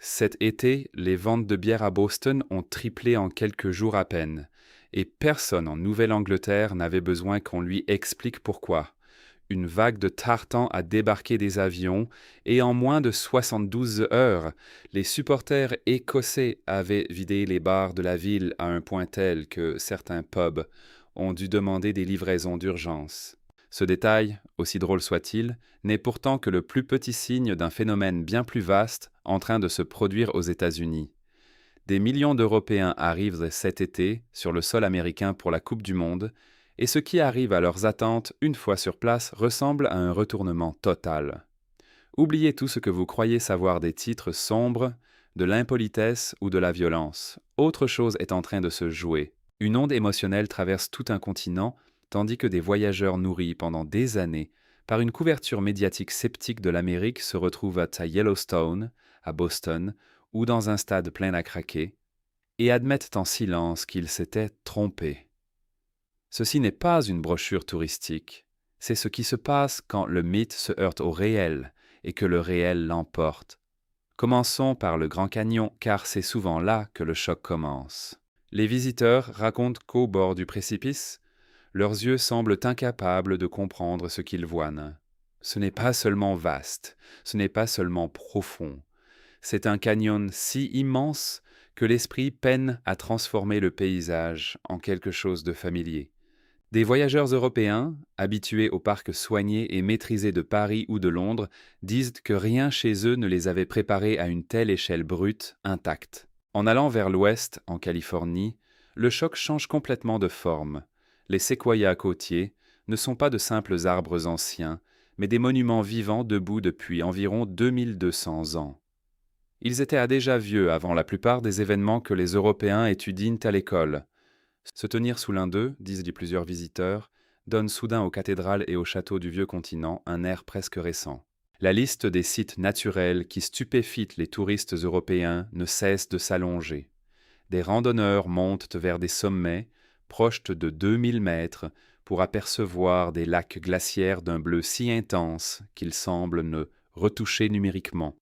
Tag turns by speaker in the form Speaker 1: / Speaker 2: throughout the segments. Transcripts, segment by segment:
Speaker 1: Cet été, les ventes de bière à Boston ont triplé en quelques jours à peine, et personne en Nouvelle-Angleterre n'avait besoin qu'on lui explique pourquoi. Une vague de tartans a débarqué des avions, et en moins de 72 heures, les supporters écossais avaient vidé les bars de la ville à un point tel que certains pubs ont dû demander des livraisons d'urgence. Ce détail, aussi drôle soit-il, n'est pourtant que le plus petit signe d'un phénomène bien plus vaste en train de se produire aux États-Unis. Des millions d'Européens arrivent cet été sur le sol américain pour la Coupe du Monde, et ce qui arrive à leurs attentes une fois sur place ressemble à un retournement total. Oubliez tout ce que vous croyez savoir des titres sombres, de l'impolitesse ou de la violence. Autre chose est en train de se jouer. Une onde émotionnelle traverse tout un continent, tandis que des voyageurs nourris pendant des années par une couverture médiatique sceptique de l'Amérique se retrouvent à Yellowstone, à Boston, ou dans un stade plein à craquer, et admettent en silence qu'ils s'étaient trompés. Ceci n'est pas une brochure touristique, c'est ce qui se passe quand le mythe se heurte au réel et que le réel l'emporte. Commençons par le Grand Canyon, car c'est souvent là que le choc commence. Les visiteurs racontent qu'au bord du précipice, leurs yeux semblent incapables de comprendre ce qu'ils voient. Ce n'est pas seulement vaste, ce n'est pas seulement profond. C'est un canyon si immense que l'esprit peine à transformer le paysage en quelque chose de familier. Des voyageurs européens, habitués aux parcs soignés et maîtrisés de Paris ou de Londres, disent que rien chez eux ne les avait préparés à une telle échelle brute, intacte. En allant vers l'ouest, en Californie, le choc change complètement de forme. Les séquoias côtiers ne sont pas de simples arbres anciens, mais des monuments vivants debout depuis environ 2200 ans. Ils étaient déjà vieux avant la plupart des événements que les Européens étudient à l'école. Se tenir sous l'un d'eux, disent plusieurs visiteurs, donne soudain aux cathédrales et aux châteaux du vieux continent un air presque récent. La liste des sites naturels qui stupéfient les touristes européens ne cesse de s'allonger. Des randonneurs montent vers des sommets, proches de 2000 mètres, pour apercevoir des lacs glaciaires d'un bleu si intense qu'ils semblent ne retoucher numériquement.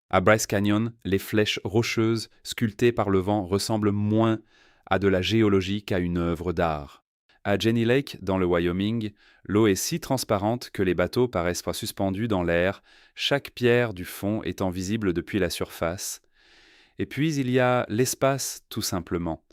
Speaker 1: À Bryce Canyon, les flèches rocheuses sculptées par le vent ressemblent moins à de la géologie qu'à une œuvre d'art. À Jenny Lake, dans le Wyoming, l'eau est si transparente que les bateaux paraissent pas suspendus dans l'air, chaque pierre du fond étant visible depuis la surface. Et puis il y a l'espace, tout simplement.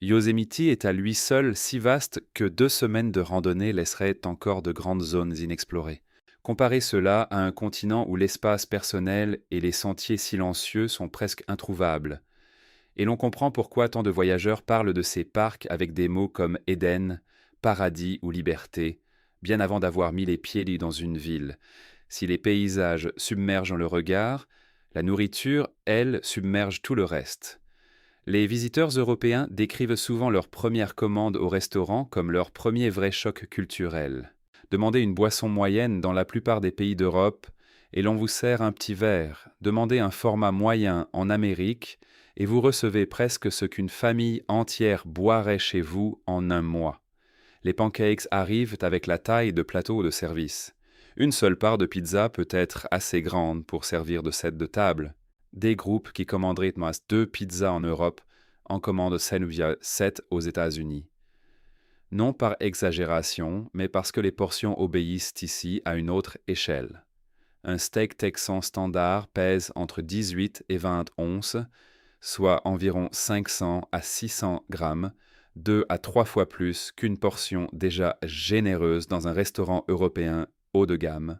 Speaker 1: Yosemite est à lui seul si vaste que 2 semaines de randonnée laisseraient encore de grandes zones inexplorées. Comparez cela à un continent où l'espace personnel et les sentiers silencieux sont presque introuvables. Et l'on comprend pourquoi tant de voyageurs parlent de ces parcs avec des mots comme Éden, paradis ou liberté, bien avant d'avoir mis les pieds dans une ville. Si les paysages submergent le regard, la nourriture, elle, submerge tout le reste. Les visiteurs européens décrivent souvent leur première commande au restaurant comme leur premier vrai choc culturel. Demandez une boisson moyenne dans la plupart des pays d'Europe et l'on vous sert un petit verre. Demandez un format moyen en Amérique et vous recevez presque ce qu'une famille entière boirait chez vous en un mois. Les pancakes arrivent avec la taille de plateau de service. Une seule part de pizza peut être assez grande pour servir de set de table. Des groupes qui commanderaient 2 pizzas en Europe en commandent 7 aux États-Unis. Non par exagération, mais parce que les portions obéissent ici à une autre échelle. Un steak texan standard pèse entre 18 et 20 onces, soit environ 500 à 600 grammes, 2 à 3 fois plus qu'une portion déjà généreuse dans un restaurant européen haut de gamme.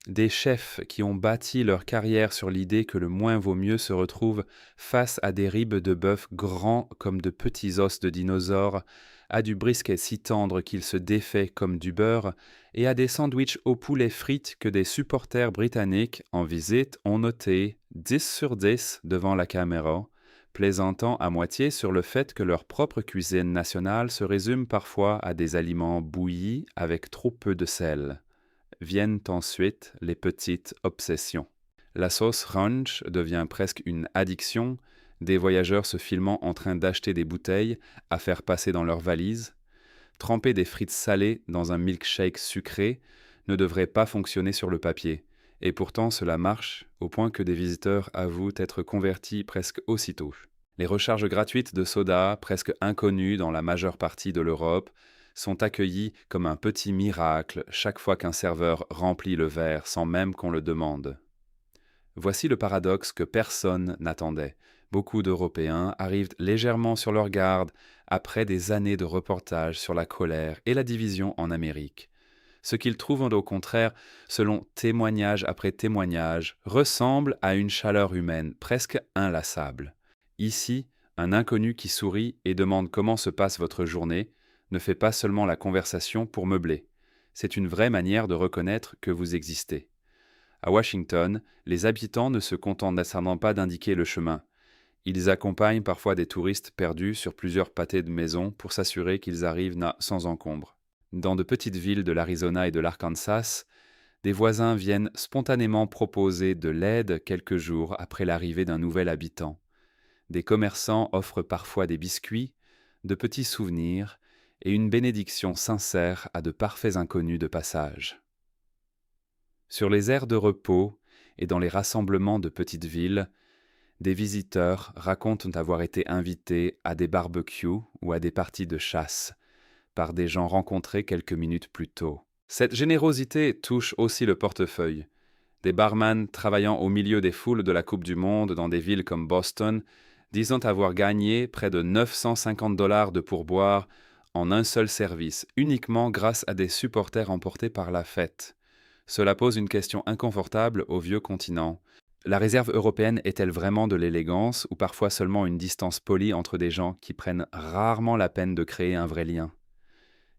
Speaker 1: Des chefs qui ont bâti leur carrière sur l'idée que le moins vaut mieux se retrouvent face à des ribs de bœuf grands comme de petits os de dinosaures, à du brisket si tendre qu'il se défait comme du beurre, et à des sandwichs au poulet frites que des supporters britanniques en visite ont noté 10 sur 10 devant la caméra, plaisantant à moitié sur le fait que leur propre cuisine nationale se résume parfois à des aliments bouillis avec trop peu de sel. Viennent ensuite les petites obsessions. La sauce ranch devient presque une addiction, des voyageurs se filmant en train d'acheter des bouteilles à faire passer dans leurs valises. Tremper des frites salées dans un milkshake sucré ne devrait pas fonctionner sur le papier, Et pourtant cela marche, au point que des visiteurs avouent être convertis presque aussitôt. Les recharges gratuites de soda, presque inconnues dans la majeure partie de l'Europe, sont accueillies comme un petit miracle chaque fois qu'un serveur remplit le verre sans même qu'on le demande. Voici le paradoxe que personne n'attendait. Beaucoup d'Européens arrivent légèrement sur leur garde après des années de reportages sur la colère et la division en Amérique. Ce qu'ils trouvent au contraire, selon témoignage après témoignage, ressemble à une chaleur humaine presque inlassable. Ici, un inconnu qui sourit et demande comment se passe votre journée ne fait pas seulement la conversation pour meubler. C'est une vraie manière de reconnaître que vous existez. À Washington, les habitants ne se contentent nécessairement pas d'indiquer le chemin. Ils accompagnent parfois des touristes perdus sur plusieurs pâtés de maisons pour s'assurer qu'ils arrivent sans encombre. Dans de petites villes de l'Arizona et de l'Arkansas, des voisins viennent spontanément proposer de l'aide quelques jours après l'arrivée d'un nouvel habitant. Des commerçants offrent parfois des biscuits, de petits souvenirs et une bénédiction sincère à de parfaits inconnus de passage. Sur les aires de repos et dans les rassemblements de petites villes, des visiteurs racontent avoir été invités à des barbecues ou à des parties de chasse par des gens rencontrés quelques minutes plus tôt. Cette générosité touche aussi le portefeuille. Des barman travaillant au milieu des foules de la Coupe du Monde dans des villes comme Boston disent avoir gagné près de 950 $ de pourboire en un seul service, uniquement grâce à des supporters emportés par la fête. Cela pose une question inconfortable au vieux continent. La réserve européenne est-elle vraiment de l'élégance ou parfois seulement une distance polie entre des gens qui prennent rarement la peine de créer un vrai lien ?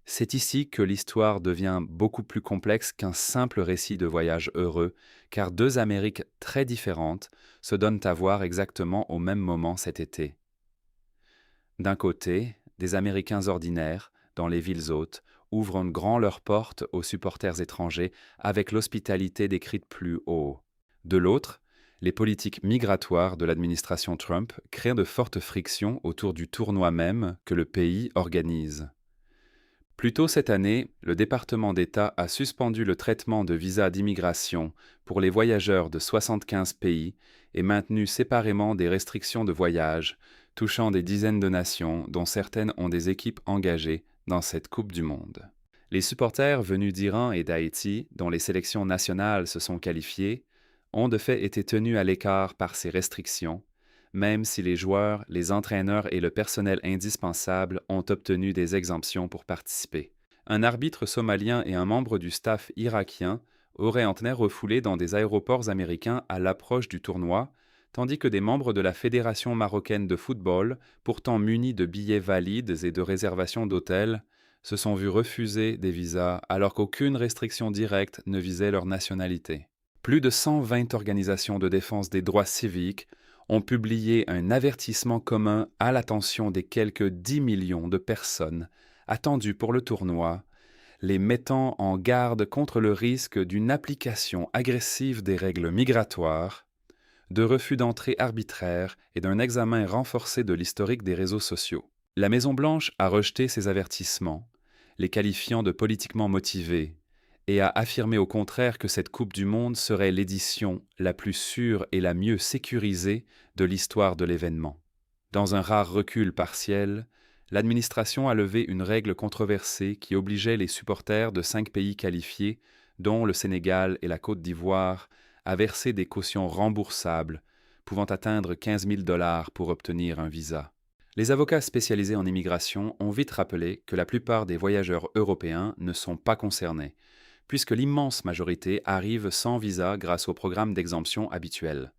Speaker 1: C'est ici que l'histoire devient beaucoup plus complexe qu'un simple récit de voyage heureux, car deux Amériques très différentes se donnent à voir exactement au même moment cet été. D'un côté, des Américains ordinaires, dans les villes hautes, ouvrent grand leurs portes aux supporters étrangers avec l'hospitalité décrite plus haut. De l'autre, les politiques migratoires de l'administration Trump créent de fortes frictions autour du tournoi même que le pays organise. Plus tôt cette année, le département d'État a suspendu le traitement de visas d'immigration pour les voyageurs de 75 pays et maintenu séparément des restrictions de voyage touchant des dizaines de nations dont certaines ont des équipes engagées dans cette Coupe du Monde. Les supporters venus d'Iran et d'Haïti, dont les sélections nationales se sont qualifiées, ont de fait été tenus à l'écart par ces restrictions, même si les joueurs, les entraîneurs et le personnel indispensable ont obtenu des exemptions pour participer. Un arbitre somalien et un membre du staff irakien auraient en été refoulés dans des aéroports américains à l'approche du tournoi, tandis que des membres de la Fédération marocaine de football, pourtant munis de billets valides et de réservations d'hôtels, se sont vus refuser des visas alors qu'aucune restriction directe ne visait leur nationalité. Plus de 120 organisations de défense des droits civiques ont publié un avertissement commun à l'attention des quelques 10 millions de personnes attendues pour le tournoi, les mettant en garde contre le risque d'une application agressive des règles migratoires, de refus d'entrée arbitraire et d'un examen renforcé de l'historique des réseaux sociaux. La Maison-Blanche a rejeté ces avertissements, les qualifiant de politiquement motivés, et a affirmé au contraire que cette Coupe du Monde serait l'édition la plus sûre et la mieux sécurisée de l'histoire de l'événement. Dans un rare recul partiel, l'administration a levé une règle controversée qui obligeait les supporters de 5 pays qualifiés, dont le Sénégal et la Côte d'Ivoire, à verser des cautions remboursables, pouvant atteindre 15 000 $ pour obtenir un visa. Les avocats spécialisés en immigration ont vite rappelé que la plupart des voyageurs européens ne sont pas concernés, puisque l'immense majorité arrive sans visa grâce au programme d'exemption habituel.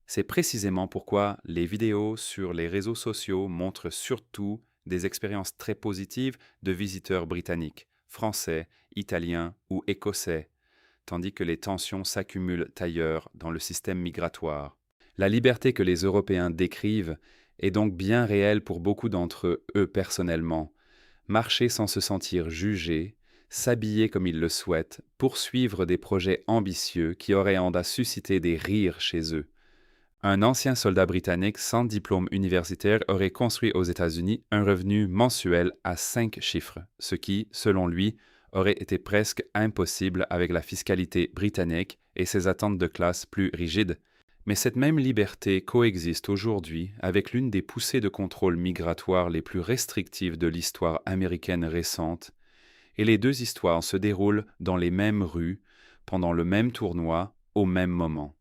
Speaker 1: C'est précisément pourquoi les vidéos sur les réseaux sociaux montrent surtout des expériences très positives de visiteurs britanniques, français, italiens ou écossais, tandis que les tensions s'accumulent ailleurs dans le système migratoire. La liberté que les Européens décrivent est donc bien réelle pour beaucoup d'entre eux personnellement. Marcher sans se sentir jugé, s'habiller comme ils le souhaitent, poursuivre des projets ambitieux qui auraient à susciter des rires chez eux. Un ancien soldat britannique sans diplôme universitaire aurait construit aux États-Unis un revenu mensuel à 5 chiffres, ce qui, selon lui, aurait été presque impossible avec la fiscalité britannique et ses attentes de classe plus rigides. Mais cette même liberté coexiste aujourd'hui avec l'une des poussées de contrôle migratoire les plus restrictives de l'histoire américaine récente, et les deux histoires se déroulent dans les mêmes rues, pendant le même tournoi, au même moment.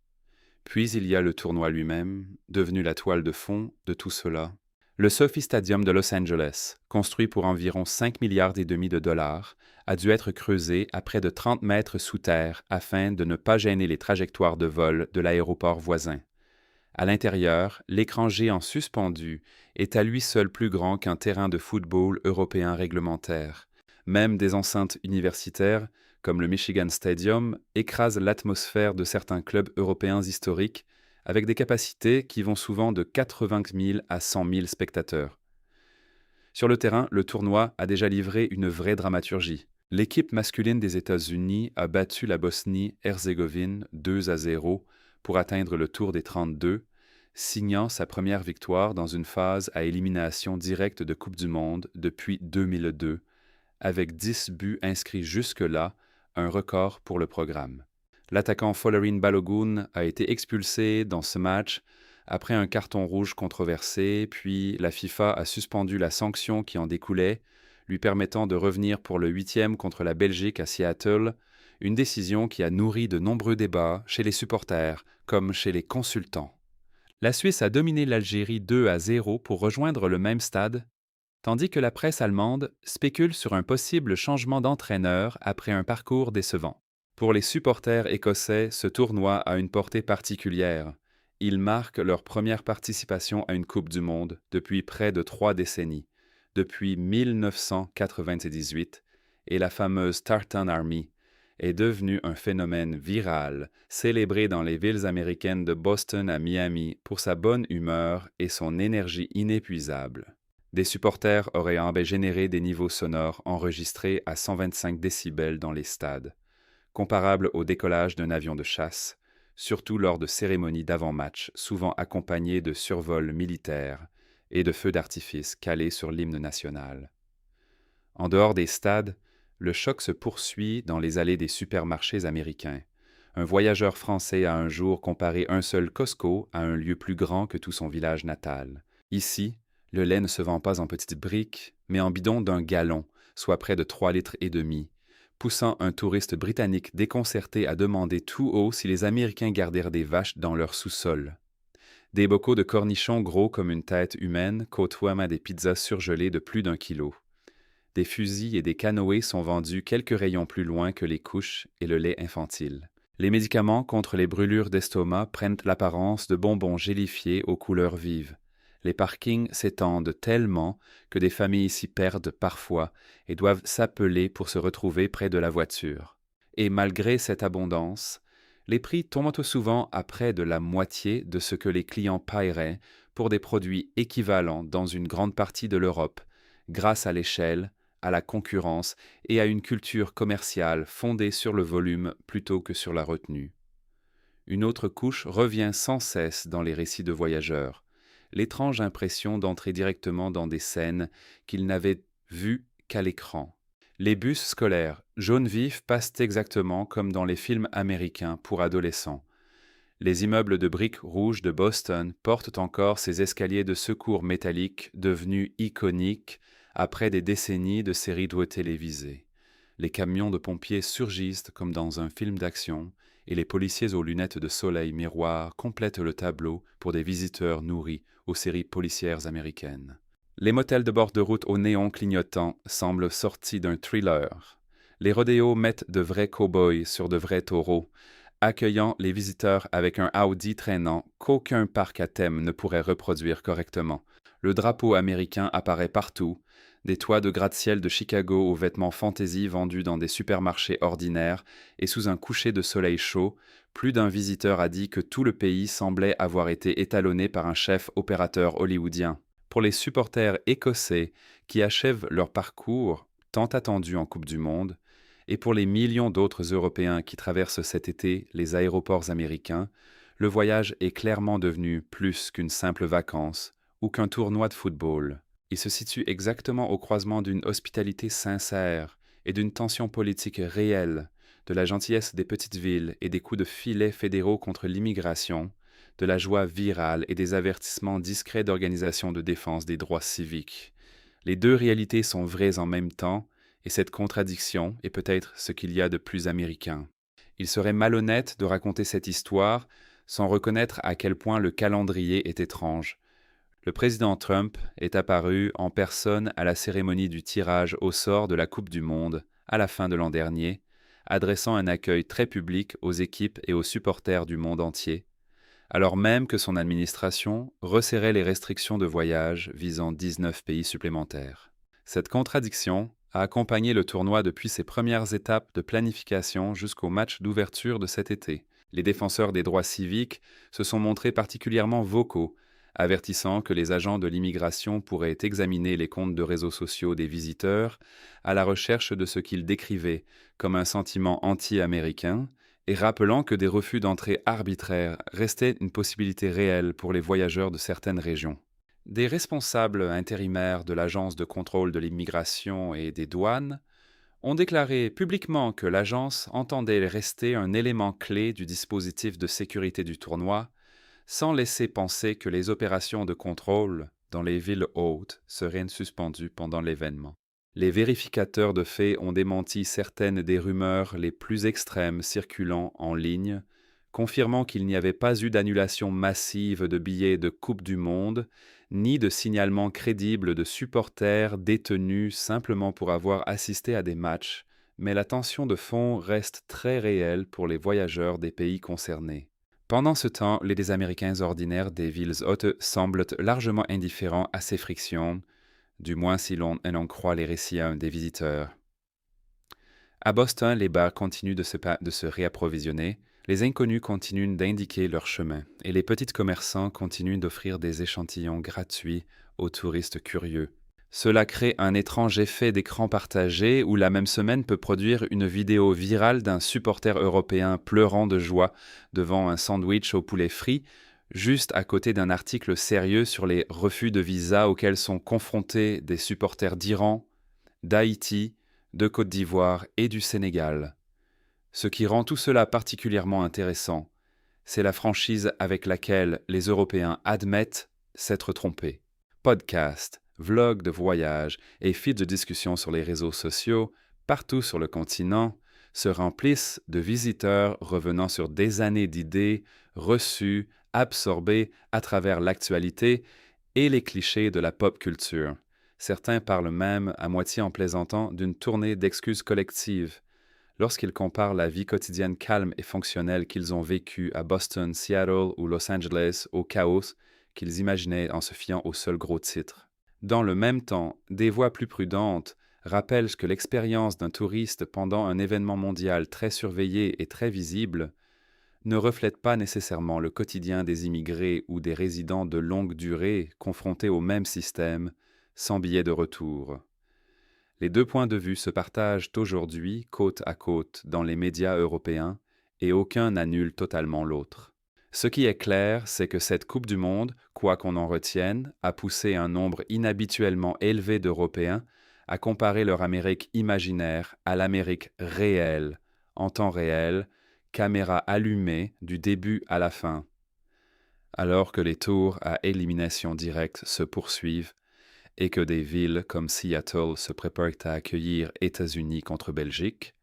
Speaker 1: Puis il y a le tournoi lui-même, devenu la toile de fond de tout cela. Le Sophie Stadium de Los Angeles, construit pour environ 5,5 milliards de dollars, a dû être creusé à près de 30 mètres sous terre afin de ne pas gêner les trajectoires de vol de l'aéroport voisin. À l'intérieur, l'écran géant suspendu est à lui seul plus grand qu'un terrain de football européen réglementaire. Même des enceintes universitaires, comme le Michigan Stadium, écrasent l'atmosphère de certains clubs européens historiques, avec des capacités qui vont souvent de 80 000 à 100 000 spectateurs. Sur le terrain, le tournoi a déjà livré une vraie dramaturgie. L'équipe masculine des États-Unis a battu la Bosnie-Herzégovine 2-0 pour atteindre le tour des 32, signant sa première victoire dans une phase à élimination directe de Coupe du Monde depuis 2002, avec 10 buts inscrits jusque-là, un record pour le programme. L'attaquant Folarin Balogun a été expulsé dans ce match après un carton rouge controversé, puis la FIFA a suspendu la sanction qui en découlait, lui permettant de revenir pour le 8e contre la Belgique à Seattle, une décision qui a nourri de nombreux débats chez les supporters comme chez les consultants. La Suisse a dominé l'Algérie 2-0 pour rejoindre le même stade, tandis que la presse allemande spécule sur un possible changement d'entraîneur après un parcours décevant. Pour les supporters écossais, ce tournoi a une portée particulière. Il marque leur première participation à une Coupe du Monde depuis près de 3 décennies, depuis 1998, et la fameuse Tartan Army est devenue un phénomène viral, célébré dans les villes américaines de Boston à Miami pour sa bonne humeur et son énergie inépuisable. Des supporters auraient généré des niveaux sonores enregistrés à 125 décibels dans les stades, comparables au décollage d'un avion de chasse, surtout lors de cérémonies d'avant-match souvent accompagnées de survols militaires et de feux d'artifice calés sur l'hymne national. En dehors des stades, le choc se poursuit dans les allées des supermarchés américains. Un voyageur français a un jour comparé un seul Costco à un lieu plus grand que tout son village natal. Ici, le lait ne se vend pas en petites briques, mais en bidons d'1 gallon, soit près de 3,5 litres, poussant un touriste britannique déconcerté à demander tout haut si les Américains gardèrent des vaches dans leur sous-sol. Des bocaux de cornichons gros comme une tête humaine côtoient des pizzas surgelées de plus d'1 kilo. Des fusils et des canoës sont vendus quelques rayons plus loin que les couches et le lait infantile. Les médicaments contre les brûlures d'estomac prennent l'apparence de bonbons gélifiés aux couleurs vives. Les parkings s'étendent tellement que des familles s'y perdent parfois et doivent s'appeler pour se retrouver près de la voiture. Et malgré cette abondance, les prix tombent souvent à près de la moitié de ce que les clients paieraient pour des produits équivalents dans une grande partie de l'Europe, grâce à l'échelle, à la concurrence et à une culture commerciale fondée sur le volume plutôt que sur la retenue. Une autre couche revient sans cesse dans les récits de voyageurs, l'étrange impression d'entrer directement dans des scènes qu'ils n'avaient vues qu'à l'écran. Les bus scolaires, jaune vif, passent exactement comme dans les films américains pour adolescents. Les immeubles de briques rouges de Boston portent encore ces escaliers de secours métalliques devenus iconiques après des décennies de séries de télévisées. Les camions de pompiers surgissent comme dans un film d'action, et les policiers aux lunettes de soleil miroir complètent le tableau pour des visiteurs nourris aux séries policières américaines. Les motels de bord de route aux néons clignotants semblent sortis d'un thriller. Les rodéos mettent de vrais cow-boys sur de vrais taureaux, accueillant les visiteurs avec un Audi traînant qu'aucun parc à thème ne pourrait reproduire correctement. Le drapeau américain apparaît partout, des toits de gratte-ciel de Chicago aux vêtements fantaisie vendus dans des supermarchés ordinaires, et sous un coucher de soleil chaud, plus d'un visiteur a dit que tout le pays semblait avoir été étalonné par un chef opérateur hollywoodien. Pour les supporters écossais qui achèvent leur parcours tant attendu en Coupe du Monde, et pour les millions d'autres Européens qui traversent cet été les aéroports américains, le voyage est clairement devenu plus qu'une simple vacance ou qu'un tournoi de football. Il se situe exactement au croisement d'une hospitalité sincère et d'une tension politique réelle, de la gentillesse des petites villes et des coups de filet fédéraux contre l'immigration, de la joie virale et des avertissements discrets d'organisations de défense des droits civiques. Les deux réalités sont vraies en même temps, et cette contradiction est peut-être ce qu'il y a de plus américain. Il serait malhonnête de raconter cette histoire sans reconnaître à quel point le calendrier est étrange. Le président Trump est apparu en personne à la cérémonie du tirage au sort de la Coupe du Monde à la fin de l'an dernier, adressant un accueil très public aux équipes et aux supporters du monde entier, alors même que son administration resserrait les restrictions de voyage visant 19 pays supplémentaires. Cette contradiction a accompagné le tournoi depuis ses premières étapes de planification jusqu'au match d'ouverture de cet été. Les défenseurs des droits civiques se sont montrés particulièrement vocaux, avertissant que les agents de l'immigration pourraient examiner les comptes de réseaux sociaux des visiteurs à la recherche de ce qu'ils décrivaient comme un sentiment anti-américain, et rappelant que des refus d'entrée arbitraires restaient une possibilité réelle pour les voyageurs de certaines régions. Des responsables intérimaires de l'Agence de contrôle de l'immigration et des douanes ont déclaré publiquement que l'agence entendait rester un élément clé du dispositif de sécurité du tournoi, sans laisser penser que les opérations de contrôle dans les villes hautes seraient suspendues pendant l'événement. Les vérificateurs de faits ont démenti certaines des rumeurs les plus extrêmes circulant en ligne, confirmant qu'il n'y avait pas eu d'annulation massive de billets de Coupe du Monde, ni de signalement crédible de supporters détenus simplement pour avoir assisté à des matchs, mais la tension de fond reste très réelle pour les voyageurs des pays concernés. Pendant ce temps, les Américains ordinaires des villes hautes semblent largement indifférents à ces frictions, du moins si l'on en croit les récits des visiteurs. À Boston, les bars continuent de se réapprovisionner, les inconnus continuent d'indiquer leur chemin, et les petits commerçants continuent d'offrir des échantillons gratuits aux touristes curieux. Cela crée un étrange effet d'écran partagé où la même semaine peut produire une vidéo virale d'un supporter européen pleurant de joie devant un sandwich au poulet frit, juste à côté d'un article sérieux sur les refus de visa auxquels sont confrontés des supporters d'Iran, d'Haïti, de Côte d'Ivoire et du Sénégal. Ce qui rend tout cela particulièrement intéressant, c'est la franchise avec laquelle les Européens admettent s'être trompés. Podcasts, vlogs de voyage et feeds de discussion sur les réseaux sociaux, partout sur le continent, se remplissent de visiteurs revenant sur des années d'idées reçues, absorbées à travers l'actualité et les clichés de la pop culture. Certains parlent même, à moitié en plaisantant, d'une tournée d'excuses collectives, lorsqu'ils comparent la vie quotidienne calme et fonctionnelle qu'ils ont vécue à Boston, Seattle ou Los Angeles au chaos qu'ils imaginaient en se fiant au seul gros titre. Dans le même temps, des voix plus prudentes rappellent que l'expérience d'un touriste pendant un événement mondial très surveillé et très visible ne reflète pas nécessairement le quotidien des immigrés ou des résidents de longue durée confrontés au même système, sans billet de retour. Les deux points de vue se partagent aujourd'hui côte à côte dans les médias européens et aucun n'annule totalement l'autre. Ce qui est clair, c'est que cette Coupe du Monde, quoi qu'on en retienne, a poussé un nombre inhabituellement élevé d'Européens à comparer leur Amérique imaginaire à l'Amérique réelle, en temps réel, caméra allumée du début à la fin. Alors que les tours à élimination directe se poursuivent et que des villes comme Seattle se préparent à accueillir États-Unis contre Belgique,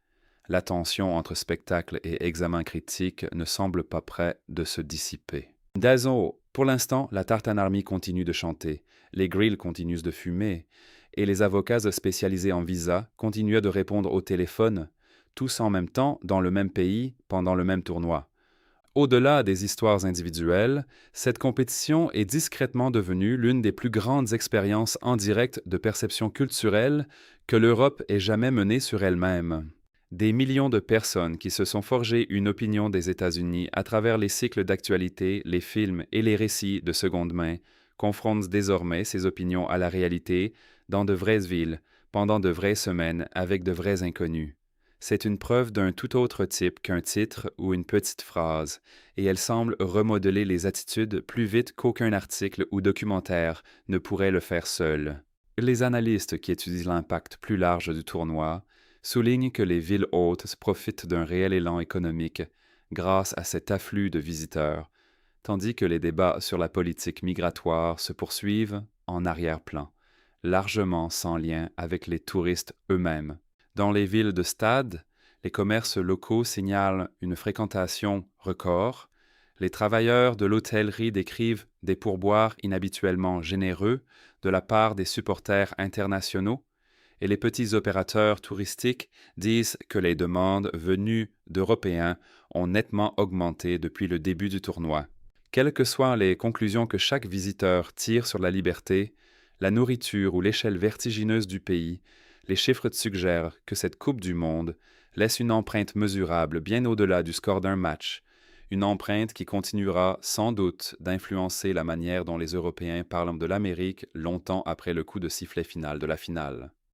Speaker 1: la tension entre spectacle et examen critique ne semble pas près de se dissiper. D'Azo, pour l'instant, la Tartan Army continue de chanter, les grills continuent de fumer, et les avocats spécialisés en visa continuent de répondre au téléphone, tous en même temps dans le même pays pendant le même tournoi. Au-delà des histoires individuelles, cette compétition est discrètement devenue l'une des plus grandes expériences en direct de perception culturelle que l'Europe ait jamais menée sur elle-même. Des millions de personnes qui se sont forgées une opinion des États-Unis à travers les cycles d'actualité, les films et les récits de seconde main confrontent désormais ces opinions à la réalité dans de vraies villes, pendant de vraies semaines, avec de vrais inconnus. C'est une preuve d'un tout autre type qu'un titre ou une petite phrase, et elle semble remodeler les attitudes plus vite qu'aucun article ou documentaire ne pourrait le faire seul. Les analystes qui étudient l'impact plus large du tournoi soulignent que les villes hautes profitent d'un réel élan économique grâce à cet afflux de visiteurs, tandis que les débats sur la politique migratoire se poursuivent en arrière-plan, largement sans lien avec les touristes eux-mêmes. Dans les villes de stade, les commerces locaux signalent une fréquentation record, les travailleurs de l'hôtellerie décrivent des pourboires inhabituellement généreux de la part des supporters internationaux, et les petits opérateurs touristiques disent que les demandes venues d'Européens ont nettement augmenté depuis le début du tournoi. Quelles que soient les conclusions que chaque visiteur tire sur la liberté, la nourriture ou l'échelle vertigineuse du pays, les chiffres suggèrent que cette Coupe du Monde laisse une empreinte mesurable bien au-delà du score d'un match, une empreinte qui continuera sans doute d'influencer la manière dont les Européens parlent de l'Amérique longtemps après le coup de sifflet final de la finale.